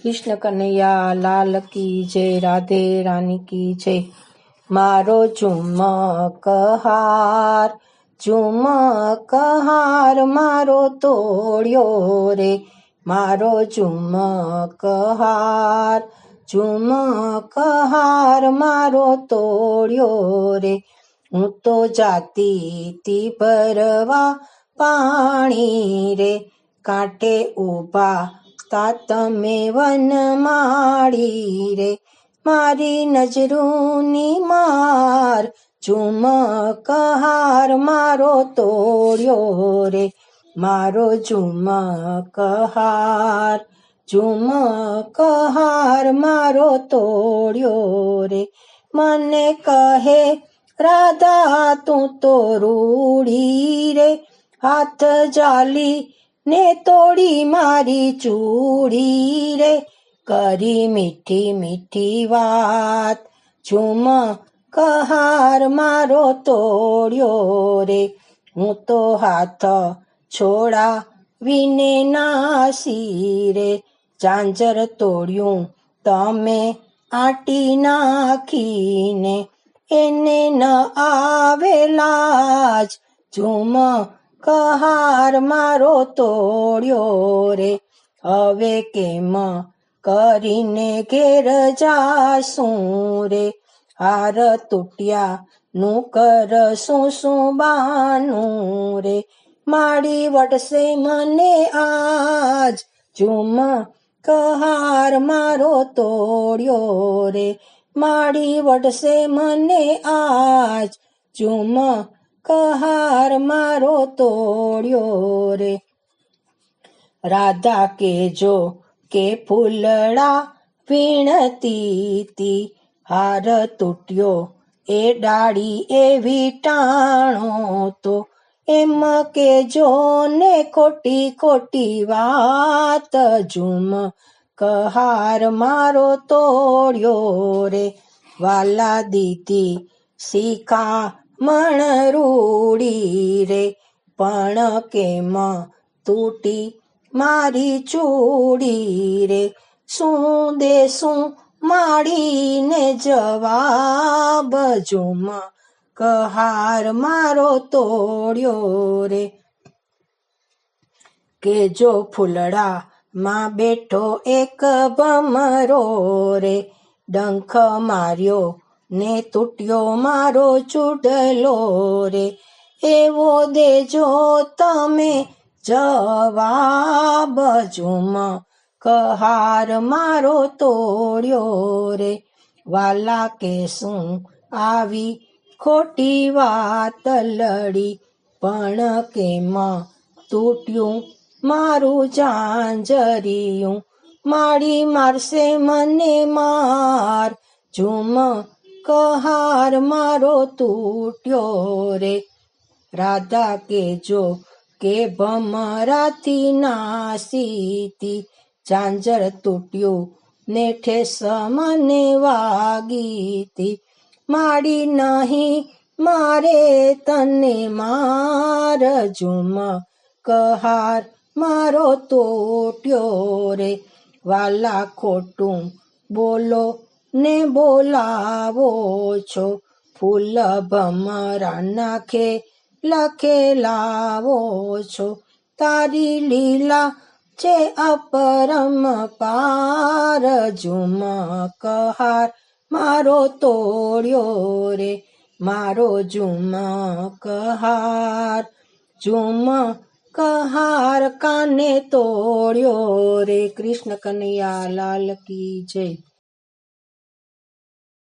કૃષ્ણ કનૈયા લાલ કી જય, રાધે રાની કી જય. મારો ઝુમક હાર મારો તોડ્યો રે, મારો ઝુમક હાર મારો તોડ્યો રે. હું તો જાતી તી ભરવા પાણી રે, કાંઠે ઊભા તા તમે વનમાળી રે. મારી નજરૂની માર ઝુમક હાર મારો તોડ્યો રે, મારો ઝુમક હાર મારો તોડ્યો રે. મને કહે રાધા તું તો રૂડી રે, હાથ જાલી ને તોડી મારી ચૂડી રે. કરી મીઠી મીઠી વાત ઝુમક હાર મારો તોડ્યો રે. હું તો હાથ છોડાવીને નાસી રે, ઝાંઝર તોડ્યું તમે આટી નાખીને. એને ન આવેલા જ ઝુમક હાર મારો તોડ્યો રે. હવે કેમ કરીને ઘેર જાશું રે, હાર તૂટ્યા નું કરશું શું બાનું રે. માડી વટશે મને આજ ઝુમક હાર મારો તોડ્યો રે. માડી વટશે મને આજ ઝુમક હાર મારો તોડ્યો રે. રાધા કેજો કે ફૂલડા વીણતી તી, હાર તૂટ્યો એ ડાળી એવી ટાણો તો. એમ કેજો ને ખોટી ખોટી વાત ઝુમક હાર મારો તોડ્યો રે. વાલા દીદી શિખામણ રૂડી રે, પણ કેમ તૂટી મારી ચૂડી રે. શું દેશું માડીને જવાબ ઝુમક હાર મારો તોડ્યો રે. કે જો ફૂલડા માં બેઠો એક ભમરો રે, ડંખ માર્યો ને તૂટ્યો મારો ચૂડલો રે. એવો દેજો તમે જવાબ ઝુમક હાર મારો તોડ્યો રે. વાલા કેશું આવી ખોટી વાત લડી, પણ કેમ તૂટ્યું મારું ઝાંઝરિયું. માડી મારશે મને માર ઝુમક હાર મારો તૂટ્યો રે. રાધા કેજો કે ભમરાથી નાસીતી, ઝાંઝર તૂટ્યું ને ઠેસ મને વાગીતી. માડી નહીં મારે તને માર ઝુમક હાર મારો તૂટ્યો રે. વાલા ખોટું બોલો ને બોલાવો છો, ફૂલ ભમરા નાખે લખે લાવો છો. તારી લીલા છે અપરંપાર ઝુમક હાર મારો તોડ્યો રે, મારો ઝુમક હાર કાને તોડ્યો રે. કૃષ્ણ કનૈયા લાલ કી જય.